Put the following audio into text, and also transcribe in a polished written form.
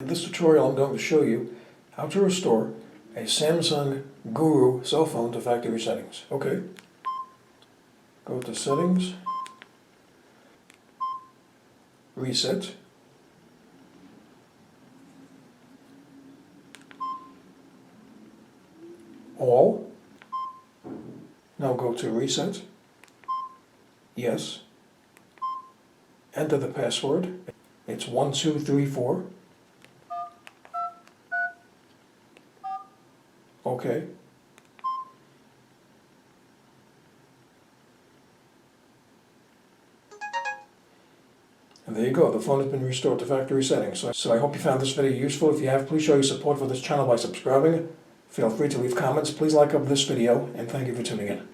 In this tutorial I'm going to show you how to restore a Samsung Guru cell phone to factory settings. Okay, go to settings, reset, all, now go to reset, yes, enter the password, it's 1234, okay. And there you go, the phone has been restored to factory settings. So I hope you found this video useful. If you have, please show your support for this channel by subscribing. Feel free to leave comments. Please like up this video, and thank you for tuning in.